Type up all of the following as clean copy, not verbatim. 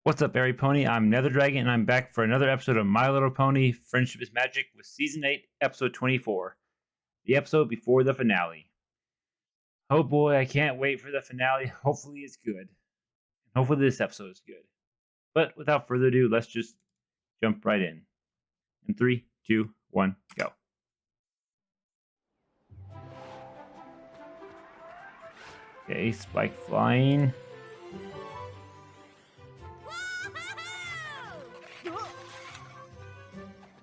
What's up, Airy Pony? I'm Nether Dragon, and I'm back for another episode of My Little Pony Friendship is Magic with Season 8, Episode 24, the episode before the finale. Oh boy, I can't wait for the finale. Hopefully it's good. Hopefully this episode is good. But without further ado, let's just jump right in. In 3, 2, 1, go. Okay, Spike flying.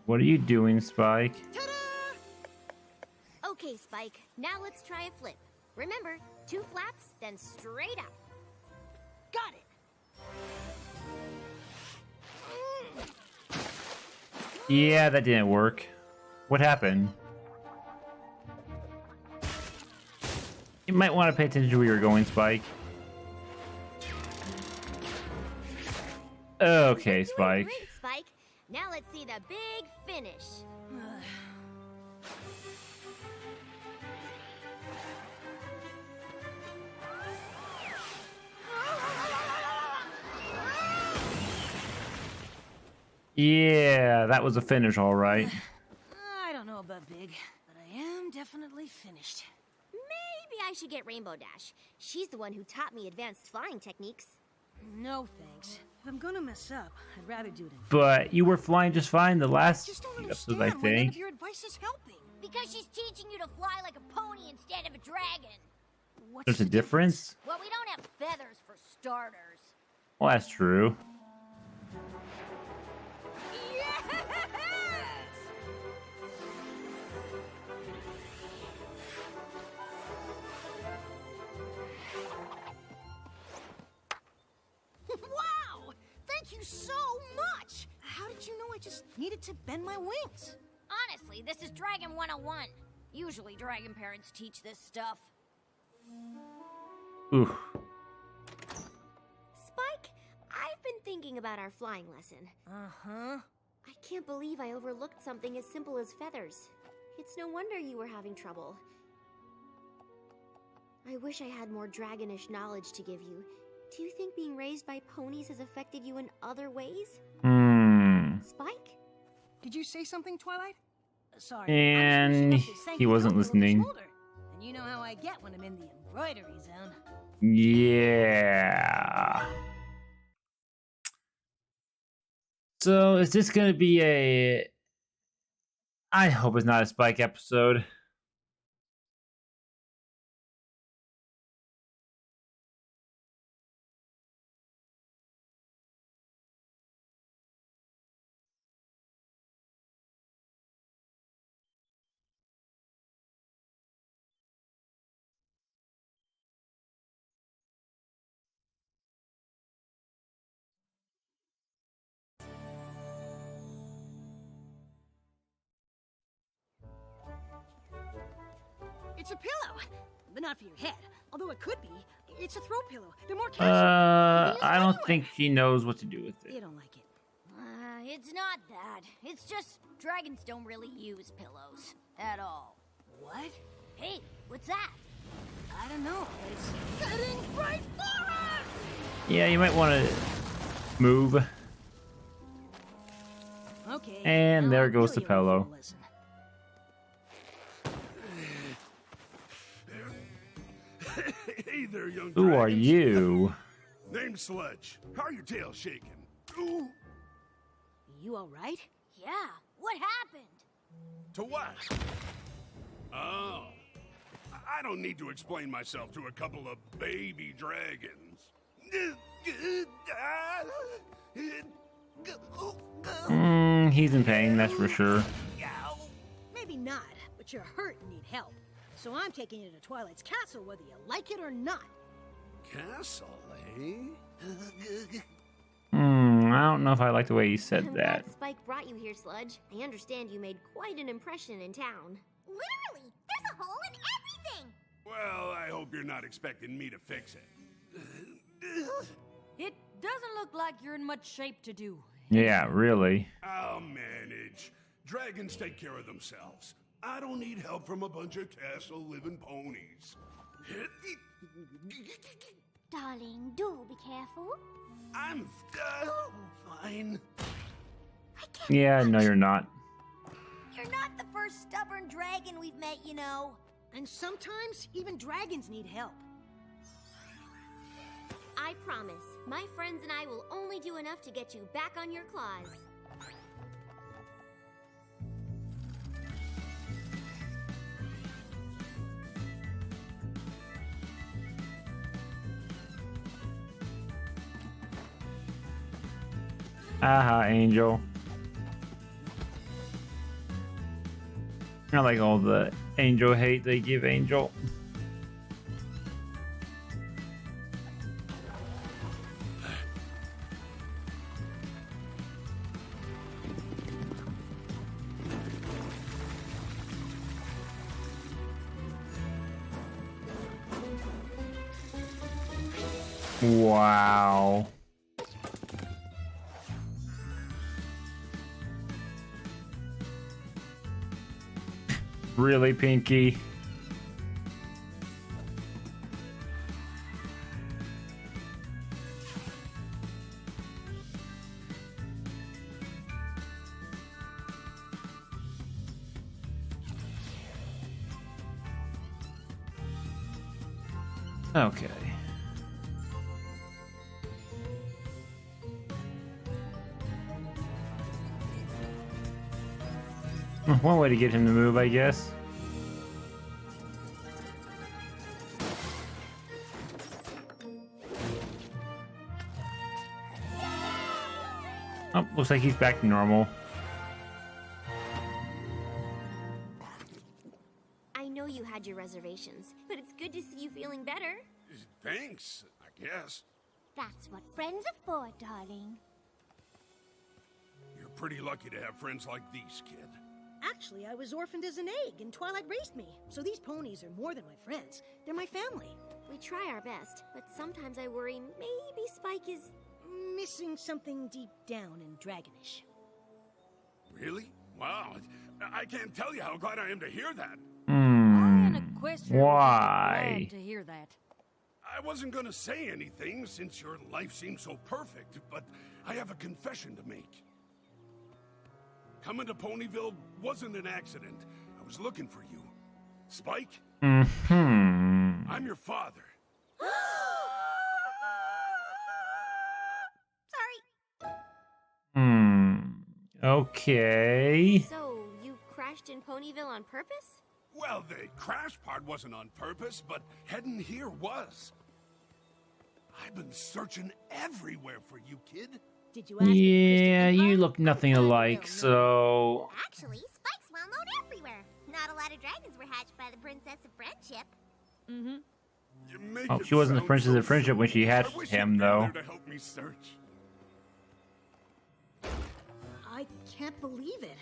What are you doing, Spike? Ta-da! Okay, Spike. Now let's try a flip. Remember, 2 flaps, then straight up. Got it! Yeah, that didn't work. What happened? You might want to pay attention to where you're going, Spike. Okay, Spike. Great, Spike. Now let's see the big finish. Yeah, that was a finish, all right. I don't know about big, but I am definitely finished. Maybe I should get Rainbow Dash. She's the one who taught me advanced flying techniques. No thanks. If I'm gonna mess up, I'd rather do it in But you were flying just fine the last just don't few understand episodes, I why none think. of your advice is helping. Because she's teaching you to fly like a pony instead of a dragon. What's There's a the difference? Well, we don't have feathers for starters. Well, that's true. Wow! Thank you so much! How did you know I just needed to bend my wings? Honestly, this is Dragon 101. Usually dragon parents teach this stuff. Ooh. Spike, I've been thinking about our flying lesson. Uh-huh. I can't believe I overlooked something as simple as feathers. It's no wonder you were having trouble. I wish I had more dragonish knowledge to give you. Do you think being raised by ponies has affected you in other ways? Spike? Did you say something, Twilight? Sorry. And I'm just up to thank he you wasn't over the listening. shoulder. And you know how I get when I'm in the embroidery zone. Yeah. So, is this going to be a... I hope it's not a Spike episode. It's a pillow, but not for your head. Although it could be. It's a throw pillow. They're more casual. I don't think she knows what to do with You it. don't like it. It's not that. It's just dragons don't really use pillows at all. What? Hey, what's that? I don't know, but it's heading right for us! Yeah, you might want to move. Okay. And now there I goes the really pillow. want to listen. Hey there, young Who are dragons. you? Name's Sledge. How are your tails shaking? Ooh, You alright? Yeah, what happened? to what? Oh. I don't need to explain myself to a couple of baby dragons. He's in pain, that's for sure. Maybe not, but you're hurt and need help. So I'm taking you to Twilight's castle whether you like it or not. Castle, eh? I don't know if I like the way he said I'm that. glad Spike brought you here, Sludge. I understand you made quite an impression in town. Literally! There's a hole in everything! Well, I hope you're not expecting me to fix it. It doesn't look like you're in much shape to do. Yeah, really. I'll manage. Dragons take care of themselves. I don't need help from a bunch of castle-living ponies. Darling, do be careful. I'm fine. I can't Yeah, no, watch. you're not. You're not the first stubborn dragon we've met, you know. And sometimes even dragons need help. I promise, my friends and I will only do enough to get you back on your claws. Aha, Angel. I like all the Angel hate they give Angel. Wow. Really, Pinky? Okay. One way to get him to move, I guess. Oh, looks like he's back to normal. I know you had your reservations, but it's good to see you feeling better. Thanks, I guess. That's what friends are for, darling. You're pretty lucky to have friends like these, kid. Actually, I was orphaned as an egg, and Twilight raised me. So these ponies are more than my friends. They're my family. We try our best, but sometimes I worry maybe Spike is... Missing something deep down and dragonish. Really? Wow. I can't tell you how glad I am to hear that. I and Equestria Why? would be glad to hear that. I wasn't gonna say anything since your life seems so perfect, but I have a confession to make. Coming to Ponyville wasn't an accident. I was looking for you. Spike, Mm-hmm. I'm your father. Sorry. Okay. So, you crashed in Ponyville on purpose? Well, the crash part wasn't on purpose, but heading here was. I've been searching everywhere for you, kid. Did you ask? Yeah, you look nothing alike, so... Actually, Spike's well known everywhere. Not a lot of dragons were hatched by the Princess of Friendship. Mm-hmm. You make Oh, it she wasn't the sound Princess so of Friendship when she simple. hatched I wish him, you'd been though. there to help me search. I can't believe it.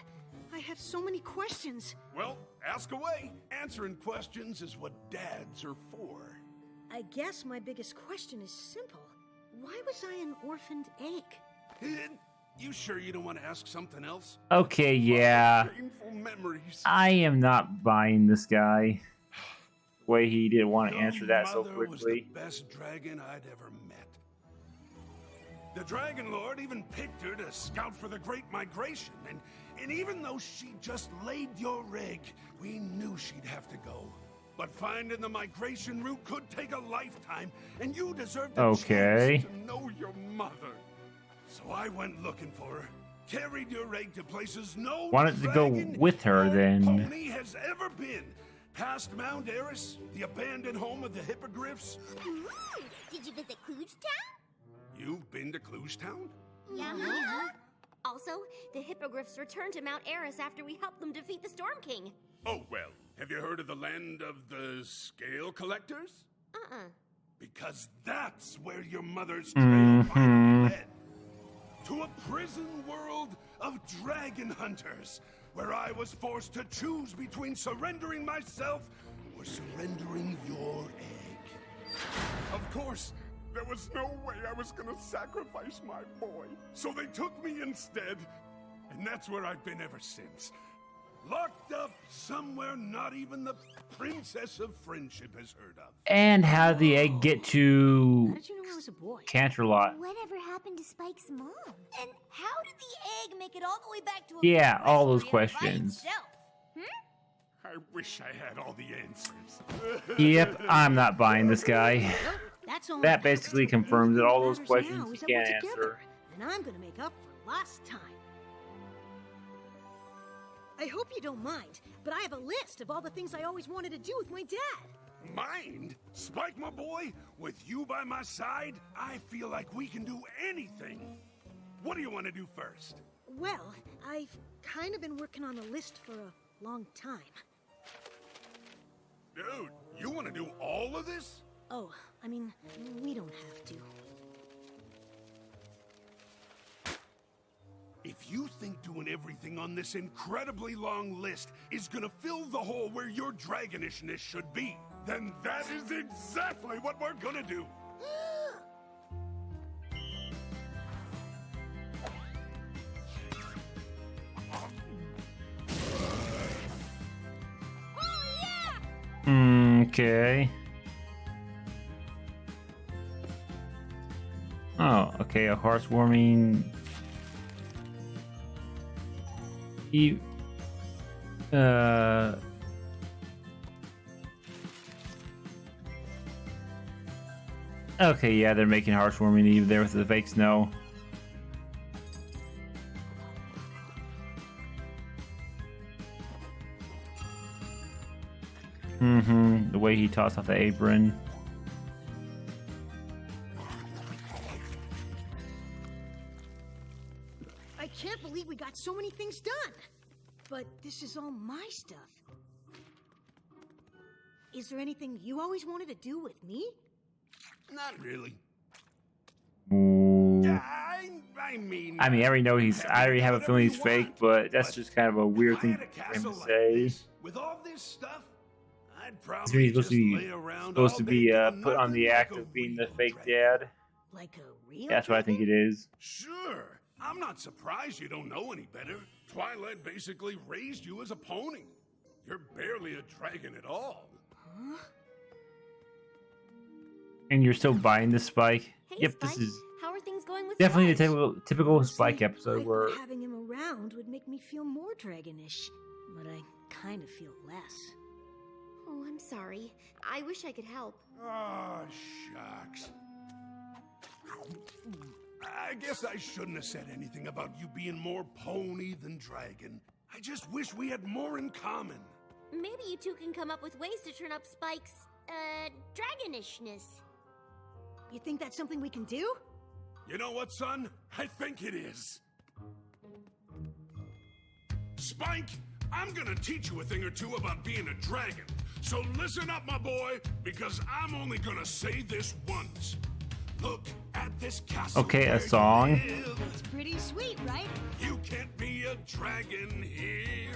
I have so many questions. Well, ask away. Answering questions is what dads are for. I guess my biggest question is simple. Why was I an orphaned egg? Kid, you sure you don't want to ask something else? Okay, yeah. Painful memories. I am not buying this guy. The way he didn't want to Your answer that so mother was the quickly. best dragon I'd ever met. The Dragon Lord even picked her to scout for the Great Migration, and even though she just laid your egg, we knew she'd have to go. But finding the migration route could take a lifetime, and you deserved a Okay. chance to know your mother. So I went looking for her, carried your egg to places no Wanted to go dragon with her, or then. pony has ever been. Past Mount Eris, the abandoned home of the Hippogriffs. Ooh, did you visit Klugetown? You've been to Klugetown? Yeah. Also, the Hippogriffs returned to Mount Eris after we helped them defeat the Storm King. Oh, well, have you heard of the land of the Scale Collectors? Uh-uh. Because that's where your mother's trail finally led. To a prison world of dragon hunters, where I was forced to choose between surrendering myself or surrendering your egg. Of course, there was no way I was gonna sacrifice my boy, so they took me instead, and that's where I've been ever since. Locked up somewhere not even the Princess of Friendship has heard of. And how did the egg get How to did you know I was a boy? Canterlot? Whatever happened to Spike's mom? And how did the egg make it all the way back to a Yeah, all those equestrian by questions. itself? I wish I had all the answers. Yep, I'm not buying this guy. Well, that's all That that basically matters. confirms that all What those matters questions now you is that can't we're answer. together, and I'm gonna make up for lost time. I hope you don't mind, but I have a list of all the things I always wanted to do with my dad. Mind? Spike, my boy, with you by my side, I feel like we can do anything. What do you want to do first? Well, I've kind of been working on a list for a long time. Dude, you want to do all of this? Oh, I mean, we don't have to. If you think doing everything on this incredibly long list is gonna fill the hole where your dragonishness should be, then that is exactly what we're gonna do. Okay. Oh, okay, a heartwarming. Okay, yeah, they're making heartwarming Eve there with the fake snow. The way he tossed off the apron. I can't believe we got so many things done. But this is all my stuff. Is there anything you always wanted to do with me? Not really. Ooh. Yeah, I mean, I already know I already have a feeling he's fake, but that's just kind of a weird thing for him to say. With all this stuff, I'd He's probably supposed just to lay be around supposed all to day be doing put on nothing the like act a of being the real fake dragon. dad. Like a real That's what I think it is. Sure. I'm not surprised you don't know any better. Twilight basically raised you as a pony. You're barely a dragon at all. Huh? And you're still buying this, Spike? Hey, Yep, Spike, this is how are things going with definitely Spike? the typical Honestly, Spike I episode thought where having him around would make me feel more dragonish, but I kind of feel less. Oh, I'm sorry. I wish I could help. Oh, shucks. I guess I shouldn't have said anything about you being more pony than dragon. I just wish we had more in common. Maybe you two can come up with ways to turn up Spike's, dragonishness. You think that's something we can do? You know what, son? I think it is. Spike, I'm gonna teach you a thing or two about being a dragon. So listen up, my boy, because I'm only gonna say this once. Look at this castle. Okay, a where you song. live. It's pretty sweet, right? You can't be a dragon here.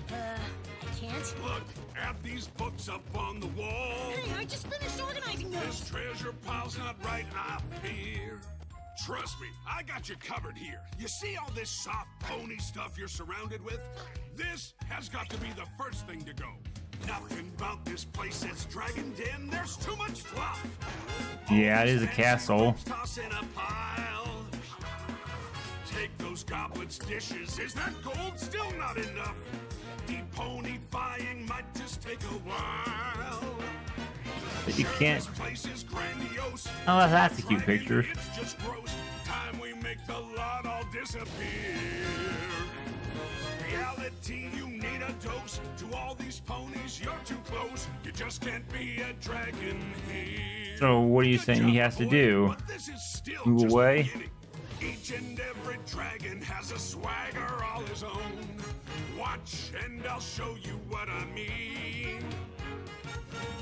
I can't. Look at these books up on the wall. Hey, I just finished organizing This those. treasure pile's not right, I fear. Trust me, I got you covered here. You see all this soft pony stuff you're surrounded with? This has got to be the first thing to go. Nothing about this place says Dragon Den. There's too much fluff. Yeah, it is a castle. Toss in a pile. Take those goblets, dishes. Is that gold still not enough? Deponifying might just take a while. But you can't. This place is grandiose. Oh, that's a cute picture. It's just gross. Time we make the lot all disappear. Reality, you need a dose. To all these ponies, you're too close. You just can't be a dragon here. So what are you saying he has to do? But this is still Move just away? the beginning. Each and every dragon has a swagger all his own. Watch and I'll show you what I mean.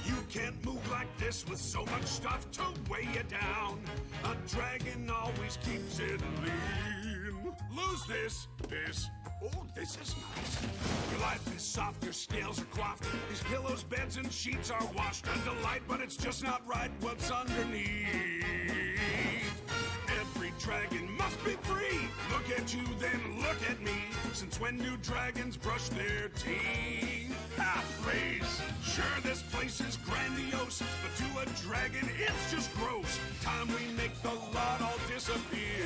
You can't move like this with so much stuff to weigh you down. A dragon always keeps it lean. Lose this. Oh, this is nice. Your life is soft, your scales are coiffed. These pillows, beds, and sheets are washed. A delight, but it's just not right what's underneath. Every dragon must be free. Look at you, then look at me. Since when new dragons brush their teeth. Ah, please. Sure, this place is grandiose, but to a dragon, it's just gross. Time we make the lot all disappear.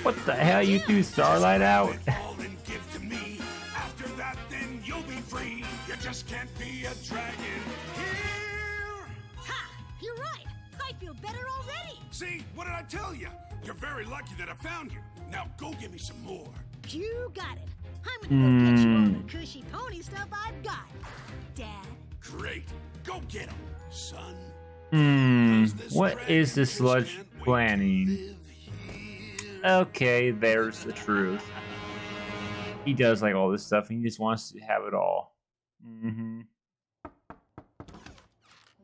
What the hell you do, Starlight out? All and give to me. After that, then you'll be free. You just can't be a dragon here. Ha! You're right. I feel better already. See, what did I tell you? You're very lucky that I found you. Now go give me some more. You got it. I'm gonna go get you all the cushy pony stuff I've got. Dad. Great. Go get him, son. What is the sludge planning? Okay, there's the truth. He does like all this stuff, and he just wants to have it all.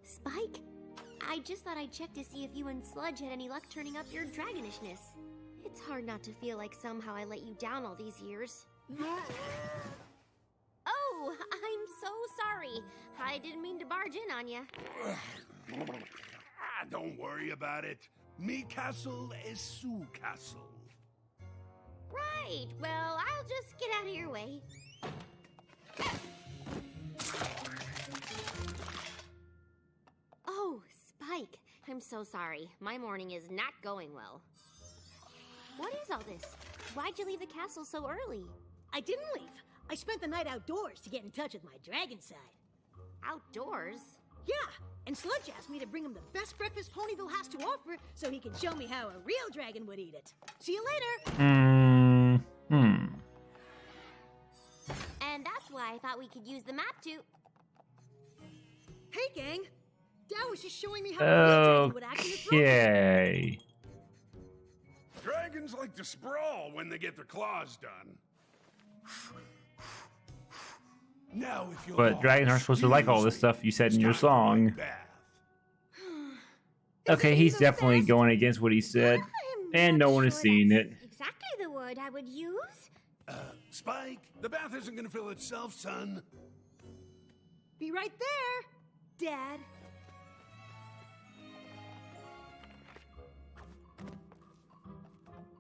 Spike, I just thought I'd check to see if you and Sludge had any luck turning up your dragonishness. It's hard not to feel like somehow I let you down all these years. Oh, I'm so sorry. I didn't mean to barge in on you. Don't worry about it. Me castle is Sue castle. Right, well, I'll just get out of your way. Oh, Spike, I'm so sorry. My morning is not going well. What is all this? Why'd you leave the castle so early? I didn't leave. I spent the night outdoors to get in touch with my dragon side. Outdoors? Yeah, and Sludge asked me to bring him the best breakfast Ponyville has to offer so he can show me how a real dragon would eat it. See you later! And that's why I thought we could use the map to... Hey, gang! Dad was just showing me how a real dragon would act in his role. Okay. Dragons like to sprawl when they get their claws done. Now, if you'll But dragons aren't supposed to like all this stuff you said in your song. Okay, he's definitely going against what he said, and no one has seen it. Exactly the word I would use. Spike, the bath isn't gonna fill itself, son. Be right there, Dad.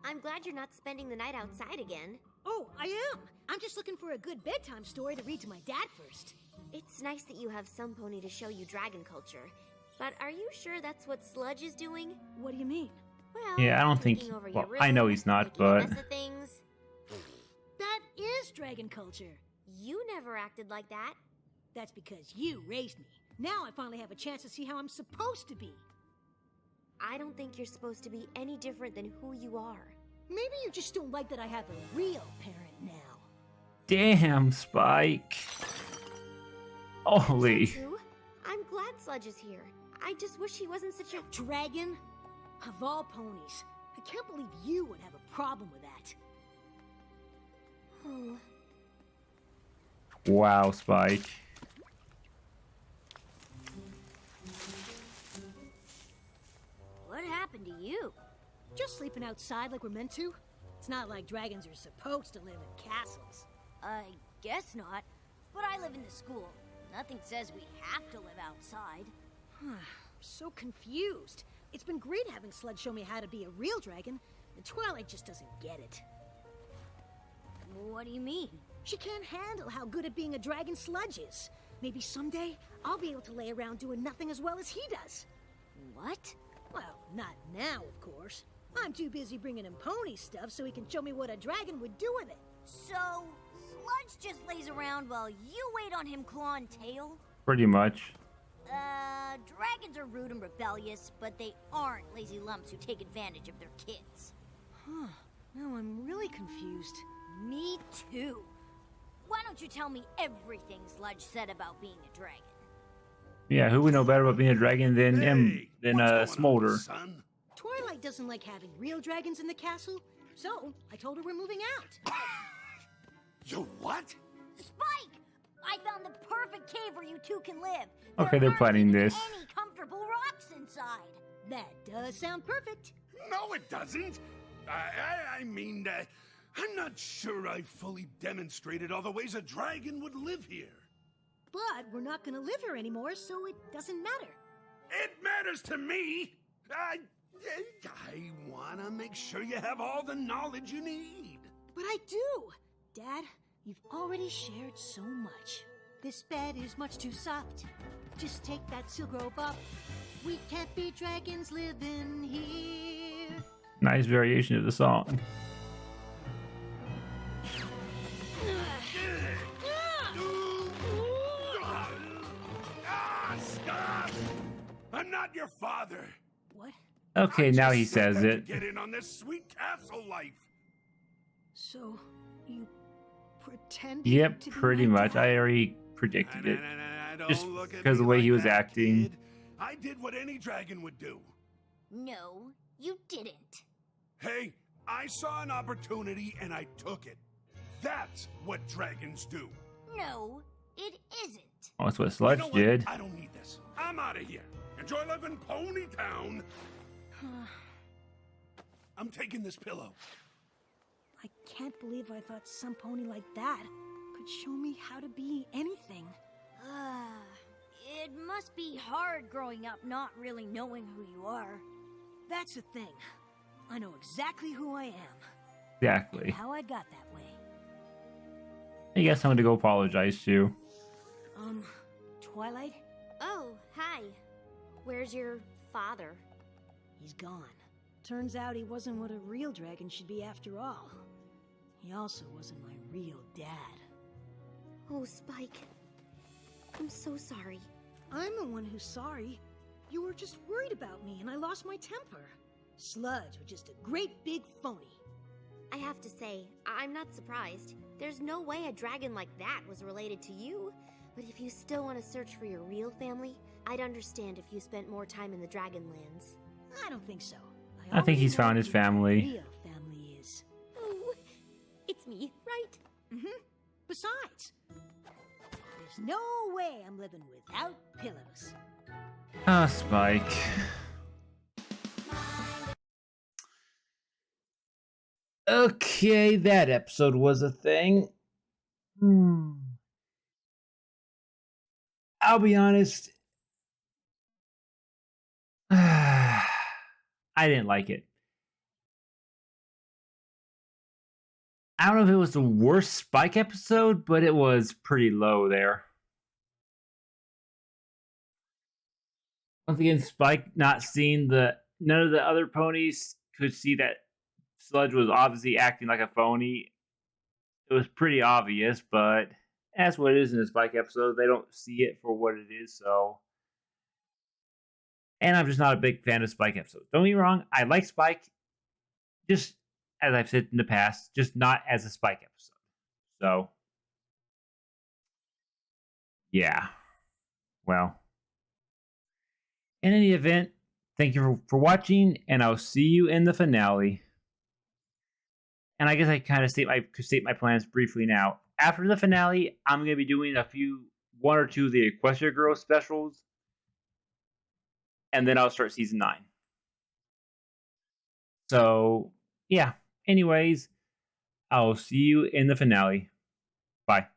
I'm glad you're not spending the night outside again. Oh, I am. I'm just looking for a good bedtime story to read to my dad first. It's nice that you have some pony to show you dragon culture. But are you sure that's what Sludge is doing? What do you mean? Well, Yeah, I don't think. taking over Well, your I know room, he's not, making a but mess of things. That is dragon culture. You never acted like that. That's because you raised me. Now I finally have a chance to see how I'm supposed to be. I don't think you're supposed to be any different than who you are. Maybe you just don't like that I have a real parent now. damn, Spike. Holy. True. I'm glad Sludge is here. I just wish he wasn't such a... Dragon? Of all ponies, I can't believe you would have a problem with that. Oh. Wow, Spike. What happened to you? Just sleeping outside like we're meant to? It's not like dragons are supposed to live in castles. I guess not. But I live in the school. Nothing says we have to live outside. I'm so confused. It's been great having Sludge show me how to be a real dragon, and Twilight just doesn't get it. What do you mean? She can't handle how good at being a dragon Sludge is. Maybe someday I'll be able to lay around doing nothing as well as he does. What? Well, not now, of course. I'm too busy bringing him pony stuff so he can show me what a dragon would do with it. So, Sludge just lays around while you wait on him clawing tail? Pretty much. Dragons are rude and rebellious, but they aren't lazy lumps who take advantage of their kids. Huh. Now I'm really confused. Me too. Why don't you tell me everything Sludge said about being a dragon? Yeah, who would know better about being a dragon than Smolder? Son? Twilight doesn't like having real dragons in the castle, so I told her we're moving out. You what? Spike! I found the perfect cave where you two can live. Okay, they're There aren't planning even this. any comfortable rocks inside. That does sound perfect. No, it doesn't. I mean, I'm not sure I fully demonstrated all the ways a dragon would live here. But we're not gonna live here anymore, so it doesn't matter. It matters to me. I want to make sure you have all the knowledge you need. But I do. Dad, You've already shared so much. This bed is much too soft. Just take that silk robe up. We can't be dragons living here. Nice variation of the song. Stop! I'm not your father. What? Okay, I now just he sent says her it. to get in on this sweet castle life. So, you pretended Yep, to be pretty my much. dad? I already predicted it. Don't Just look at because me the way like he was that, acting. kid. I did what any dragon would do. No, you didn't. Hey, I saw an opportunity and I took it. That's what dragons do. No, it isn't. Oh, that's what Sludge You know what? did. I don't need this. I'm out of here. Enjoy life in Pony Town. I'm taking this pillow. I can't believe I thought some pony like that could show me how to be anything. It must be hard growing up not really knowing who you are. That's the thing. I know exactly who I am. Exactly. How I got that way. I guess I'm gonna go apologize to. Twilight? Oh, hi. Where's your father? He's gone. Turns out he wasn't what a real dragon should be after all. He also wasn't my real dad. Oh, Spike. I'm so sorry. I'm the one who's sorry. You were just worried about me and I lost my temper. Sludge was just a great big phony. I have to say, I'm not surprised. There's no way a dragon like that was related to you. But if you still want to search for your real family, I'd understand if you spent more time in the Dragonlands. I don't think so. I think he's found his family. Real family is. Oh, it's me, right? Besides, there's no way I'm living without pillows. Ah, Spike. Okay, that episode was a thing. I'll be honest. I didn't like it. I don't know if it was the worst Spike episode, but it was pretty low there. Once again, Spike not seeing none of the other ponies could see that Sludge was obviously acting like a phony. It was pretty obvious, but that's what it is in the Spike episode. They don't see it for what it is, so. And I'm just not a big fan of Spike episodes. Don't get me wrong, I like Spike, just as I've said in the past, just not as a Spike episode. So, yeah. Well, in any event, thank you for watching, and I'll see you in the finale. And I guess I kind of state my plans briefly now. After the finale, I'm going to be doing one or two of the Equestria Girls specials, and then I'll start season 9. So, yeah. Anyways, I'll see you in the finale. Bye.